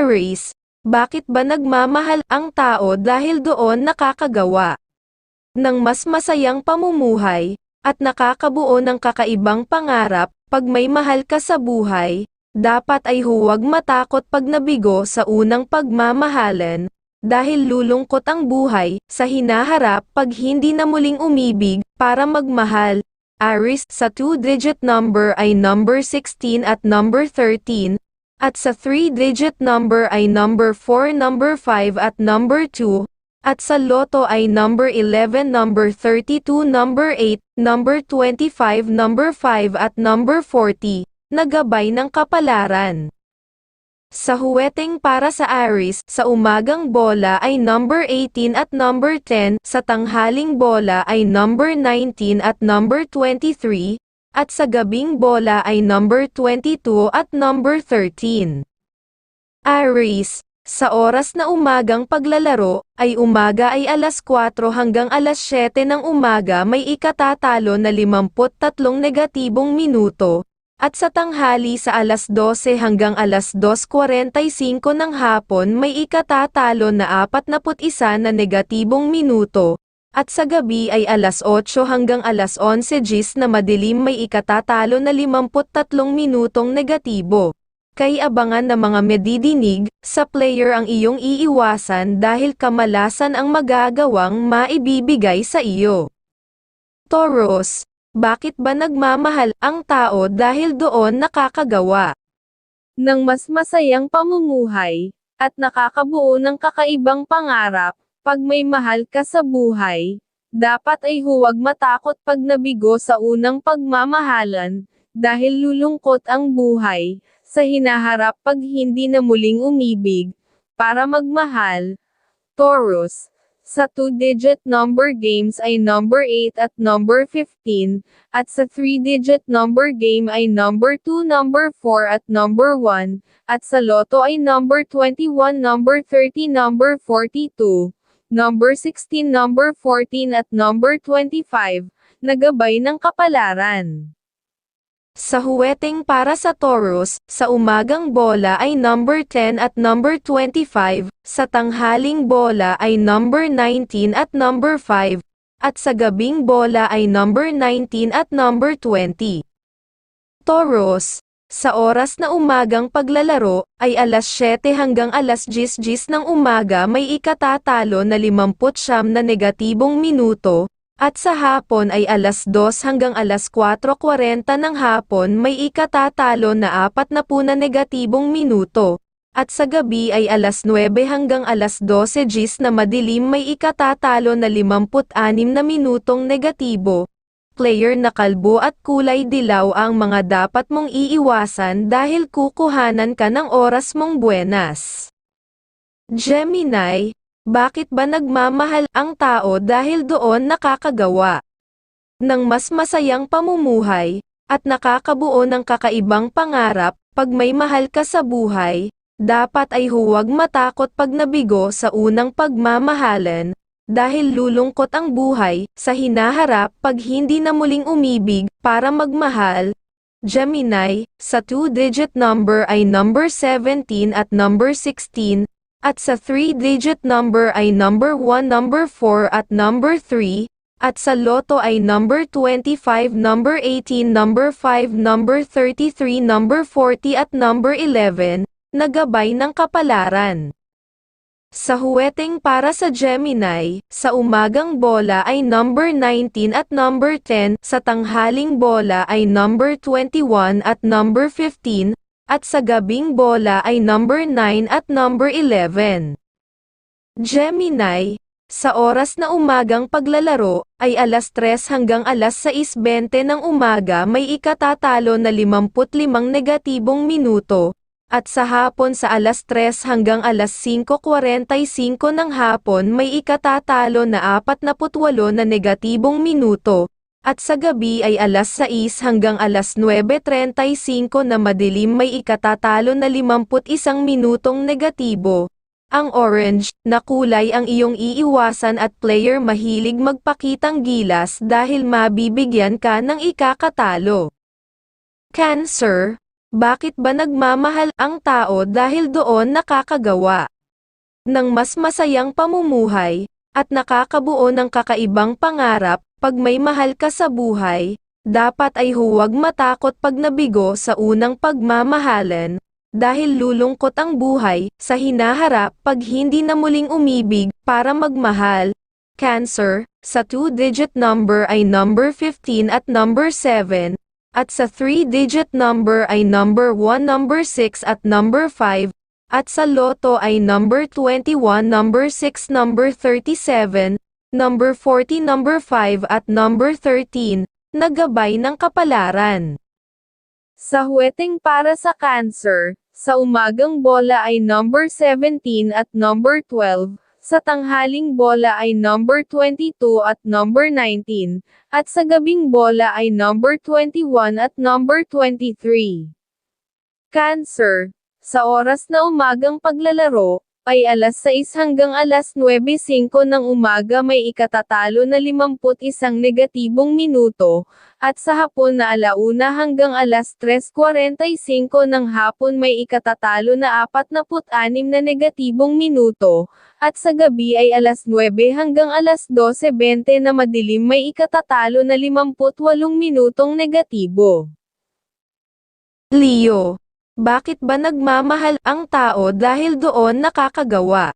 Aries, bakit ba nagmamahal ang tao dahil doon nakakagawa ng mas masayang pamumuhay, at nakakabuo ng kakaibang pangarap? Pag may mahal ka sa buhay, dapat ay huwag matakot pag nabigo sa unang pagmamahalan, dahil lulungkot ang buhay sa hinaharap pag hindi na muling umibig para magmahal. Aries, sa 2-digit number ay number 16 at number 13, at sa 3-digit number ay number 4, number 5 at number 2, at sa loto ay number 11, number 32, number 8, number 25, number 5 at number 40, na gabay ng kapalaran. Sa huweteng para sa Aries, sa umagang bola ay number 18 at number 10, sa tanghaling bola ay number 19 at number 23, at sa gabing bola ay number 22 at number 13. Aries, sa oras na umagang paglalaro, ay umaga ay alas 4 hanggang alas 7 ng umaga may ikatatalo na 53 negatibong minuto, at sa tanghali sa alas 12 hanggang alas 2:45 ng hapon may ikatatalo na 41 na negatibong minuto, at sa gabi ay alas 8 hanggang alas 11 gis na madilim may ikatatalo na 53 minutong negatibo. Kay abangan ng mga medidinig sa player ang iyong iiwasan dahil kamalasan ang magagawang maibibigay sa iyo. Taurus, bakit ba nagmamahal ang tao dahil doon nakakagawa ng mas masayang pamumuhay, at nakakabuo ng kakaibang pangarap? Pag may mahal ka sa buhay, dapat ay huwag matakot pag nabigo sa unang pagmamahalan, dahil lulungkot ang buhay sa hinaharap pag hindi na muling umibig para magmahal. Taurus, sa 2-digit number games ay number 8 at number 15, at sa 3-digit number game ay number 2, number 4 at number 1, at sa loto ay number 21, number 30, number 42, number 16, number 14 at number 25, na gabay ng kapalaran. Sa huweteng para sa Taurus, sa umagang bola ay number 10 at number 25, sa tanghaling bola ay number 19 at number 5, at sa gabing bola ay number 19 at number 20. Taurus, sa oras na umagang paglalaro, ay alas 7 hanggang alas 10 ng umaga may ikatatalo na 59 na negatibong minuto, at sa hapon ay alas 2 hanggang alas 4:40 ng hapon may ikatatalo na 40 na negatibong minuto, at sa gabi ay alas 9 hanggang alas 12 gis na madilim may ikatatalo na 56 na minutong negatibo. Player na kalbo at kulay dilaw ang mga dapat mong iiwasan dahil kukuhanan ka ng oras mong buenas. Gemini, bakit ba nagmamahal ang tao dahil doon nakakagawa ng mas masayang pamumuhay, at nakakabuo ng kakaibang pangarap? Pag may mahal ka sa buhay, dapat ay huwag matakot pag nabigo sa unang pagmamahalan, dahil lulungkot ang buhay sa hinaharap pag hindi na muling umibig para magmahal. Gemini, sa 2-digit number ay number 17 at number 16, at sa 3-digit number ay number 1, number 4 at number 3, at sa loto ay number 25, number 18, number 5, number 33, number 40 at number 11, na gabay ng kapalaran. Sa huweteng para sa Gemini, sa umagang bola ay number 19 at number 10, sa tanghaling bola ay number 21 at number 15, at sa gabing bola ay number 9 at number 11. Gemini, sa oras na umagang paglalaro, ay alas 3 hanggang alas 6:20 ng umaga may ikatatalo na 55 negatibong minuto, at sa hapon sa alas 3 hanggang alas 5:45 ng hapon may ikatatalo na 48 na negatibong minuto, at sa gabi ay alas 6 hanggang alas 9:35 na madilim may ikatatalo na 51 minutong negatibo. Ang orange na kulay ang iyong iiwasan at player mahilig magpakitang gilas dahil mabibigyan ka ng ikakatalo. Cancer, Bakit ba nagmamahal ang tao dahil doon nakakagawa ng mas masayang pamumuhay, at nakakabuo ng kakaibang pangarap? Pag may mahal ka sa buhay, dapat ay huwag matakot pag nabigo sa unang pagmamahalan, dahil lulungkot ang buhay sa hinaharap pag hindi na muling umibig para magmahal. Cancer, sa 2-digit number ay number 15 at number 7, at sa 3-digit number ay number 1, number 6 at number 5, at sa loto ay number 21, number 6, number 37, number 40, number 5 at number 13, na gabay ng kapalaran. Sa huweteng para sa Cancer, sa umagang bola ay number 17 at number 12, sa tanghaling bola ay number 22 at number 19, at sa gabing bola ay number 21 at number 23. Cancer, sa oras na umagang paglalaro, ay alas 6 hanggang alas 9:05 ng umaga may ikatatalo na 51 negatibong minuto, at sa hapon na 1:00 hanggang alas 3:45 ng hapon may ikatatalo na 46 na negatibong minuto, at sa gabi ay alas 9 hanggang alas 12:20 na madilim may ikatatalo na 58 minutong negatibo. Leo, bakit ba nagmamahal ang tao dahil doon nakakagawa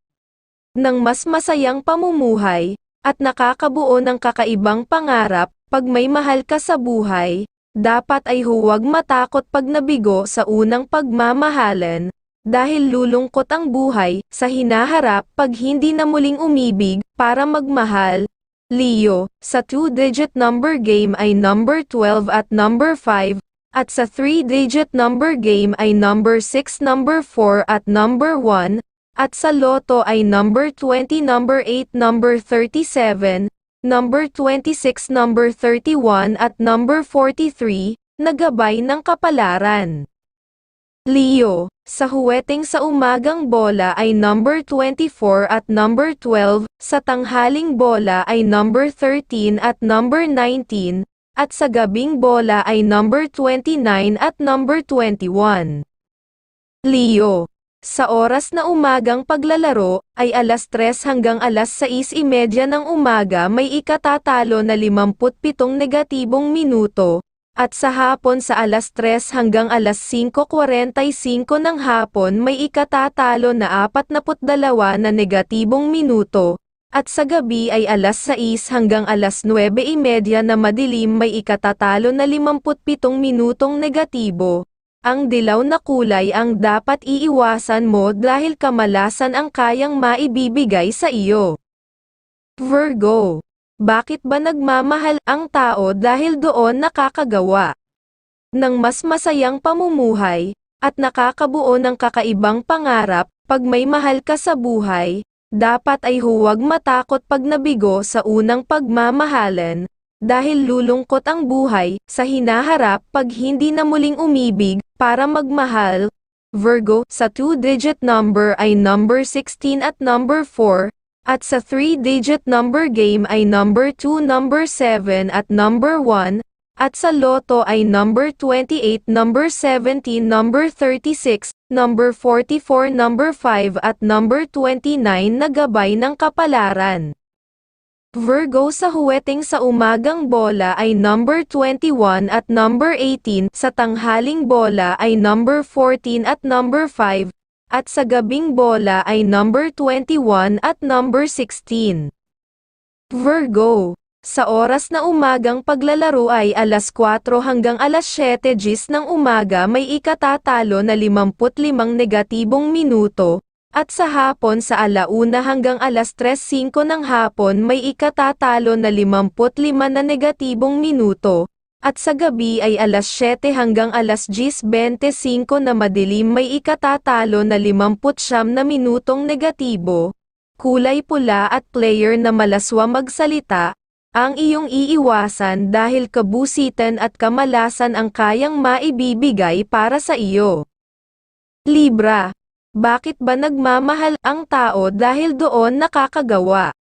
ng mas masayang pamumuhay, at nakakabuo ng kakaibang pangarap? Pag may mahal ka sa buhay, dapat ay huwag matakot pag nabigo sa unang pagmamahalan, dahil lulungkot ang buhay sa hinaharap pag hindi na muling umibig para magmahal. Leo, sa 2-digit number game ay number 12 at number 5, at sa 3-digit number game ay number 6, number 4 at number 1, at sa loto ay number 20, number 8, number 37, number 26, number 31 at number 43, na gabay ng kapalaran. Leo, sa huweteng sa umagang bola ay number 24 at number 12, sa tanghaling bola ay number 13 at number 19, at sa gabing bola ay number 29 at number 21. Leo, sa oras na umagang paglalaro, ay alas 3 hanggang alas 6:30 ng umaga may ikatatalo na 57 negatibong minuto, at sa hapon sa alas 3 hanggang alas 5:45 ng hapon may ikatatalo na 42 na negatibong minuto, at sa gabi ay alas 6 hanggang alas 9:30 na madilim may ikatatalo na 57 minutong negatibo. Ang dilaw na kulay ang dapat iiwasan mo dahil kamalasan ang kayang maibibigay sa iyo. Virgo, bakit ba nagmamahal ang tao dahil doon nakakagawa ng mas masayang pamumuhay, at nakakabuo ng kakaibang pangarap? Pag may mahal ka sa buhay, dapat ay huwag matakot pag nabigo sa unang pagmamahalan, dahil lulungkot ang buhay sa hinaharap pag hindi na muling umibig para magmahal. Virgo, sa 2-digit number ay number 16 at number 4, at sa 3-digit number game ay number 2, number 7 at number 1, at sa loto ay number 28, number 17, number 36, number 44, number 5 at number 29 na gabay ng kapalaran. Virgo, sa huweteng sa umagang bola ay number 21 at number 18, sa tanghaling bola ay number 14 at number 5, at sa gabing bola ay number 21 at number 16. Virgo, sa oras na umagang paglalaro ay alas 4 hanggang alas 7:00 ng umaga may ikatatalo na 55 negatibong minuto, at sa hapon sa 1:00 hanggang alas 3:05 ng hapon may ikatatalo na 55 na negatibong minuto, at sa gabi ay alas 7 hanggang alas 10:25 na madilim may ikatatalo na 59 na minutong negatibo. Kulay pula at player na malaswa magsalita, ang iyong iiwasan dahil kabusitan at kamalasan ang kayang maibibigay para sa iyo. Libra, bakit ba nagmamahal ang tao dahil doon nakakagawa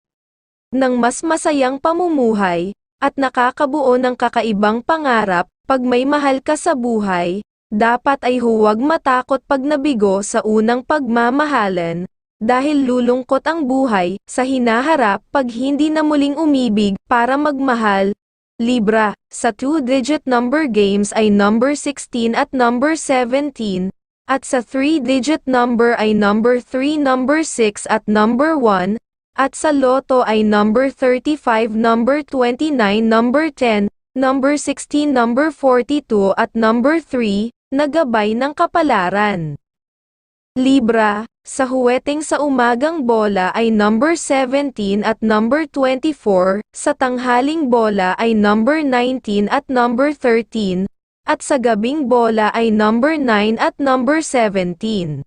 ng mas masayang pamumuhay, at nakakabuo ng kakaibang pangarap? Pag may mahal ka sa buhay, dapat ay huwag matakot pag nabigo sa unang pagmamahalan, dahil lulungkot ang buhay sa hinaharap pag hindi na muling umibig para magmahal. Libra, sa 2-digit number games ay number 16 at number 17, at sa 3-digit number ay number 3, number 6 at number 1, at sa loto ay number 35, number 29, number 10, number 16, number 42 at number 3, na gabay ng kapalaran. Libra, sa huweteng sa umagang bola ay number 17 at number 24, sa tanghaling bola ay number 19 at number 13, at sa gabing bola ay number 9 at number 17.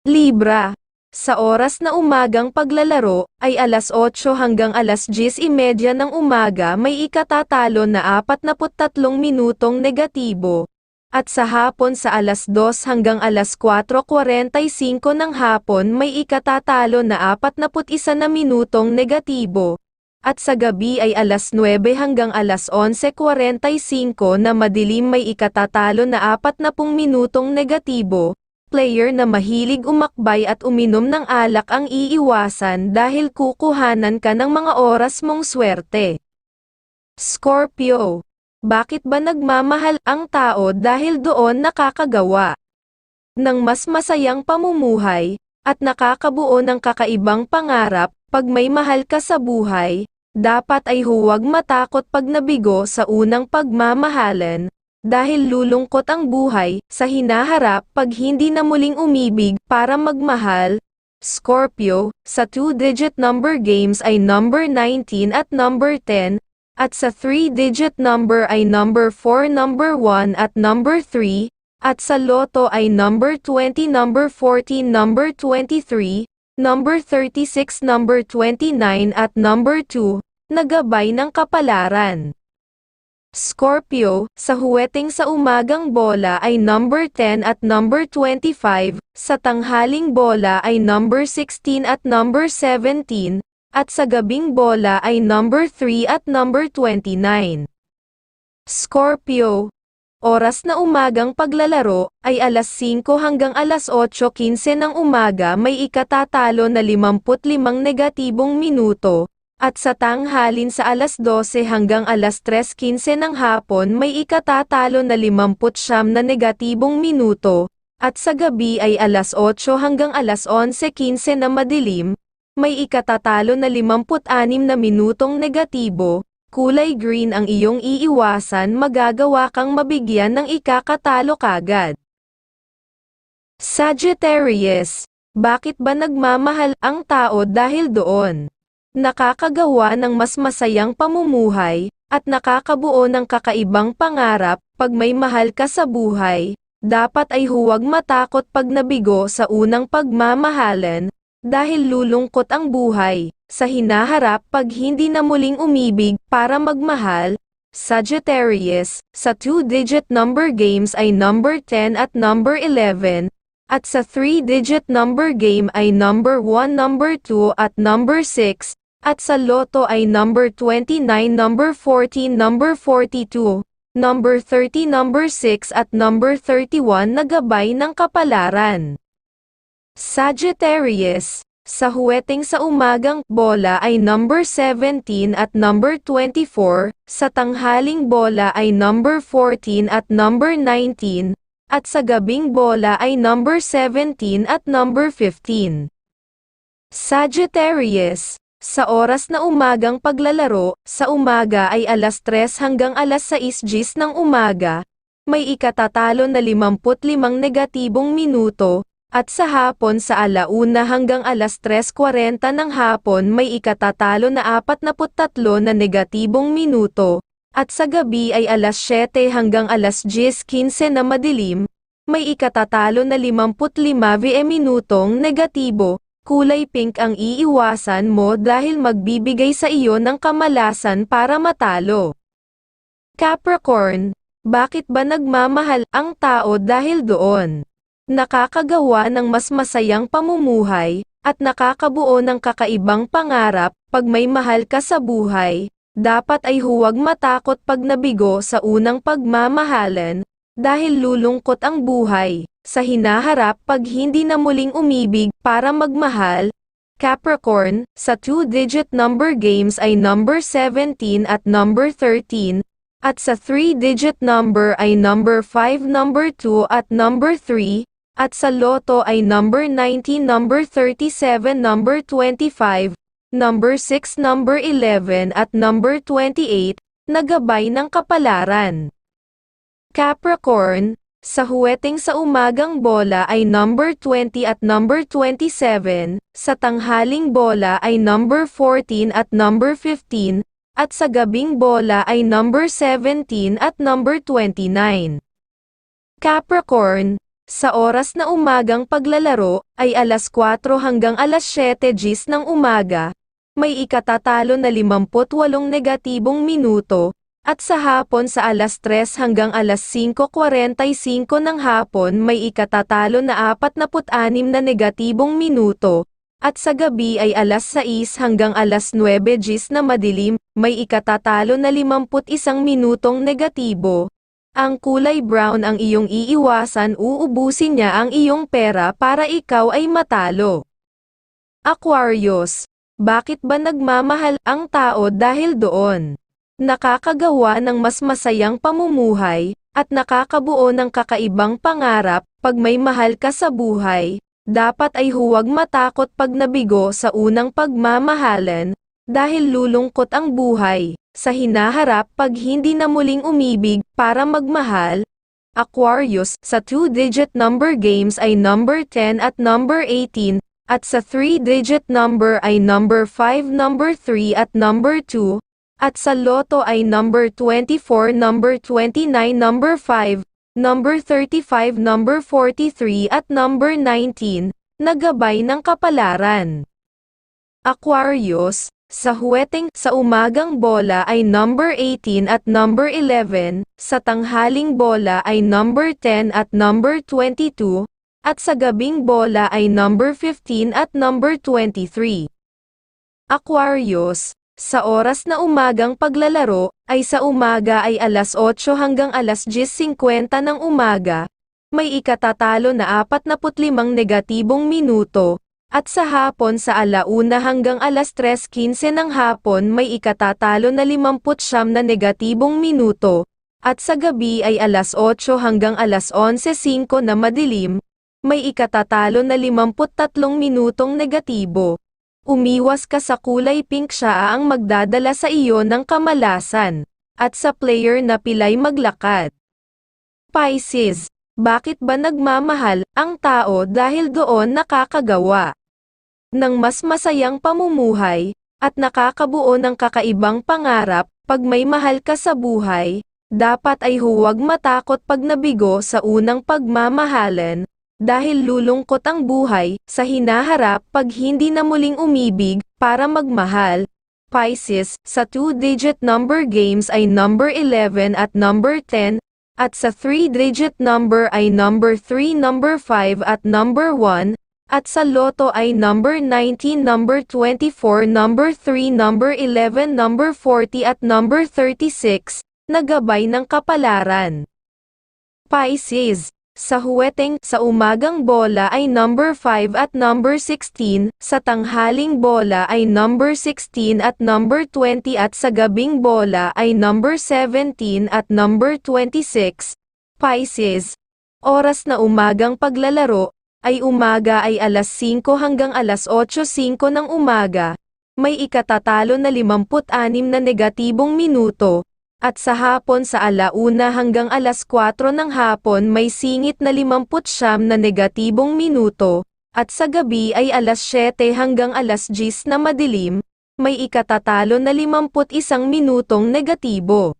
Libra, sa oras na umagang paglalaro ay alas 8 hanggang alas 10:30 ng umaga may ikatatalo na 43 minutong negatibo. At sa hapon sa alas 2 hanggang alas 4:45 ng hapon may ikatatalo na 41 na minutong negatibo. At sa gabi ay alas 9 hanggang alas 11:45 na madilim may ikatatalo na 40 minutong negatibo. Player na mahilig umakbay at uminom ng alak ang iiwasan dahil kukuhanan ka ng mga oras mong swerte. Scorpio, bakit ba nagmamahal ang tao dahil doon nakakagawa ng mas masayang pamumuhay, at nakakabuo ng kakaibang pangarap? Pag may mahal ka sa buhay, dapat ay huwag matakot pag nabigo sa unang pagmamahalan, dahil lulungkot ang buhay sa hinaharap pag hindi na muling umibig para magmahal. Scorpio, sa 2-digit number games ay number 19 at number 10, at sa 3-digit number ay number 4, number 1 at number 3, at sa loto ay number 20, number 14, number 23, number 36, number 29 at number 2, na gabay ng kapalaran. Scorpio, sa huweteng sa umagang bola ay number 10 at number 25, sa tanghaling bola ay number 16 at number 17, at sa gabing bola ay number 3 at number 29. Scorpio, oras na umagang paglalaro ay alas 5 hanggang alas 8:15 ng umaga may ikatatalo na 55 negatibong minuto, at sa tanghalin sa alas 12 hanggang alas 3:15 ng hapon may ikatatalo na 59 na negatibong minuto, at sa gabi ay alas 8 hanggang alas 11:15 na madilim, may ikatatalo na 56 na minutong negatibo. Kulay green ang iyong iiwasan, magagawa kang mabigyan ng ikakatalo kagad. Sagittarius, bakit ba nagmamahal ang tao dahil doon nakakagawa ng mas masayang pamumuhay, at nakakabuo ng kakaibang pangarap? Pag may mahal ka sa buhay, dapat ay huwag matakot pag nabigo sa unang pagmamahalan, dahil lulungkot ang buhay sa hinaharap pag hindi na muling umibig para magmahal. Sagittarius, sa 2-digit number games ay number 10 at number 11, at sa 3-digit number game ay number 1, number 2 at number 6, at sa loto ay number 29, number 14, number 42, number 30, number 6 at number 31 na gabay ng kapalaran. Sagittarius, sa huweteng sa umagang bola ay number 17 at number 24, sa tanghaling bola ay number 14 at number 19, at sa gabing bola ay number 17 at number 15. Sagittarius, sa oras na umagang paglalaro, sa umaga ay alas 3 hanggang alas 6:00 ng umaga, may ikatatalo na 55 negatibong minuto, at sa hapon sa alauna hanggang alas 3:40 ng hapon may ikatatalo na 43 na negatibong minuto, at sa gabi ay alas 7 hanggang alas 10:15 na madilim, may ikatatalo na 55 minutong negatibo. Kulay pink ang iiwasan mo dahil magbibigay sa iyo ng kamalasan para matalo. Capricorn, bakit ba nagmamahal ang tao dahil doon nakakagawa ng mas masayang pamumuhay, at nakakabuo ng kakaibang pangarap? Pag may mahal ka sa buhay, dapat ay huwag matakot pag nabigo sa unang pagmamahalan, dahil lulungkot ang buhay, sa hinaharap pag hindi na muling umibig para magmahal. Capricorn, sa 2-digit number games ay number 17 at number 13, at sa 3-digit number ay number 5, number 2 at number 3, at sa loto ay number 19, number 37, number 25, number 6, number 11 at number 28, na gabay ng kapalaran. Capricorn, sa huweteng sa umagang bola ay number 20 at number 27, sa tanghaling bola ay number 14 at number 15, at sa gabing bola ay number 17 at number 29. Capricorn, sa oras na umagang paglalaro ay alas 4 hanggang alas 7 GMT ng umaga, may ikatatalo na 58 negatibong minuto, at sa hapon sa alas 3 hanggang alas 5:45 ng hapon may ikatatalo na 46 na negatibong minuto, at sa gabi ay alas 6 hanggang alas 9 GMT na madilim, may ikatatalo na 51 minutong negatibo. Ang kulay brown ang iyong iiwasan, uubusin niya ang iyong pera para ikaw ay matalo. Aquarius, bakit ba nagmamahal ang tao dahil doon? Nakakagawa ng mas masayang pamumuhay, at nakakabuo ng kakaibang pangarap. Pag may mahal ka sa buhay, dapat ay huwag matakot pag nabigo sa unang pagmamahalan, dahil lulungkot ang buhay, sa hinaharap pag hindi na muling umibig para magmahal. Aquarius, sa 2-digit number games ay number 10 at number 18, at sa 3-digit number ay number 5, number 3 at number 2, at sa loto ay number 24, number 29, number 5, number 35, number 43 at number 19, na gabay ng kapalaran. Aquarius, sa huweteng sa umagang bola ay number 18 at number 11, sa tanghaling bola ay number 10 at number 22, at sa gabing bola ay number 15 at number 23. Aquarius, sa oras na umagang paglalaro, ay sa umaga ay alas 8 hanggang alas 10:50 ng umaga, may ikatatalo na 45 negatibong minuto, at sa hapon sa alauna hanggang alas 3:15 ng hapon may ikatatalo na 59 na negatibong minuto, at sa gabi ay alas 8 hanggang alas 11:05 na madilim, may ikatatalo na 53 minutong negatibo. Umiwas ka sa kulay pink, siya ang magdadala sa iyo ng kamalasan, at sa player na pilay maglakad. Pisces, bakit ba nagmamahal ang tao dahil doon nakakagawa ng mas masayang pamumuhay, at nakakabuo ng kakaibang pangarap. Pag may mahal ka sa buhay, dapat ay huwag matakot pag nabigo sa unang pagmamahalan, dahil lulungkot ang buhay, sa hinaharap pag hindi na muling umibig para magmahal. Pisces, sa 2-digit number games ay number 11 at number 10, at sa 3-digit number ay number 3, number 5 at number 1, at sa loto ay number 19, number 24, number 3, number 11, number 40 at number 36, na gabay ng kapalaran. Pisces, sa huweteng sa umagang bola ay number 5 at number 16, sa tanghaling bola ay number 16 at number 20 at sa gabing bola ay number 17 at number 26. Pisces, oras na umagang paglalaro, ay umaga ay alas 5 hanggang alas 8:05 ng umaga, may ikatatalo na 56 na negatibong minuto, at sa hapon sa alauna hanggang alas 4 ng hapon may singit na 59 na negatibong minuto, at sa gabi ay alas 7 hanggang alas 10 na madilim, may ikatatalo na 51 minutong negatibo.